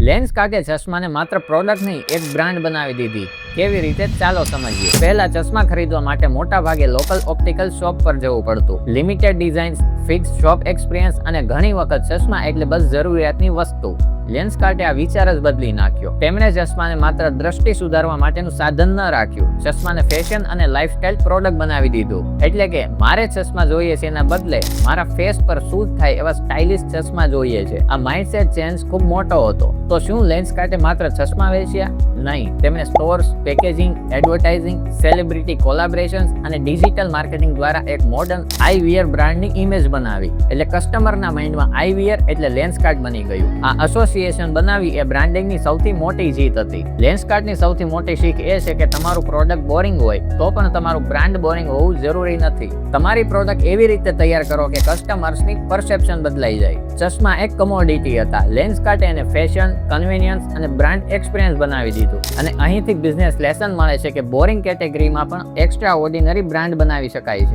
લેન્સકાર્ટે ચશ્માને માત્ર પ્રોડક્ટ નહીં, એક બ્રાન્ડ બનાવી દીધી. કેવી રીતે? ચાલો સમજીએ. પહેલા ચશ્મા ખરીદવા માટે મોટા ભાગે લોકલ ઓપ્ટિકલ શોપ પર જવું પડતું. Limited designs, fix shop experience અને ઘણી વખત ચશ્મા એટલે બસ જરૂરિયાતની વસ્તુ. લેન્સકાર્ટે આ વિચાર જ બદલી નાખ્યો. તેમણે ચશ્માને માત્ર દ્રષ્ટિ સુધારવા માટેનું સાધન ન રાખ્યું, ચશ્માને ફેશન અને લાઇફસ્ટાઇલ પ્રોડક્ટ બનાવી દીધું. એટલે કે મારે ચશ્મા જોઈએ છે એના બદલે મારા ફેસ પર સૂટ થાય એવા સ્ટાઇલિશ ચશ્મા જોઈએ છે. આ માઇન્ડસેટ ચેન્જ ખૂબ મોટો હતો. તો શું લેન્સકાર્ટે માત્ર ચશ્મા વેચ્યા? નહીં, તેમણે સ્ટોર્સ, પેકેજિંગ, એડવર્ટાઇઝિંગ, સેલિબ્રિટી કોલાબરેશન્સ અને ડિજિટલ માર્કેટિંગ દ્વારા એક મોડર્ન આઈવિયર બ્રાન્ડની ઇમેજ બનાવી. એટલે કસ્ટમરના માઇન્ડમાં આઈવિયર એટલે લેન્સકાર્ટ બની ગયું. આ એસોસિએશન બનાવી એ બ્રાન્ડિંગની સૌથી મોટી જીત હતી. લેન્સકાર્ટની સૌથી મોટી શીખ એ છે કે તમારું પ્રોડક્ટ બોરિંગ હોય તો પણ તમારું બ્રાન્ડ બોરિંગ હોવું જરૂરી નથી. તમારી પ્રોડક્ટ એવી રીતે તૈયાર કરો કે કસ્ટમર્સની પરસેપ્શન બદલાઈ જાય. ચશ્મા એક કમોડિટી હતા. લેન્સકાર્ટે એને ફેશન, કન્વીનિયન્સ અને બ્રાન્ડ એક્સપિરિયન્સ બનાવી દીધું. અને અહીંથી બિઝનેસ લેસન મળે છે કે બોરિંગ કેટેગરીમાં પણ એક્સ્ટ્રા ઓર્ડિનરી બ્રાન્ડ બનાવી શકાય છે.